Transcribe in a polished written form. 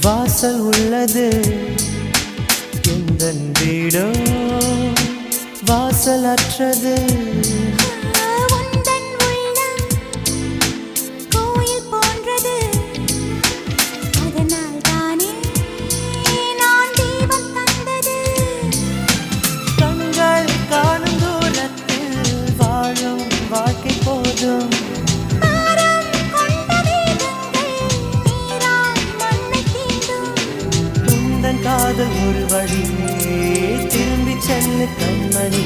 வாசல் உள்ளது எந்தன் வீடோ வாசல் அற்றது. கண்கள் காணும் தூரத்தில் வாழும் வாழ்க்கை போதும். காதல் ஒரு வழியே திரும்பி செல்லு கண்மணி.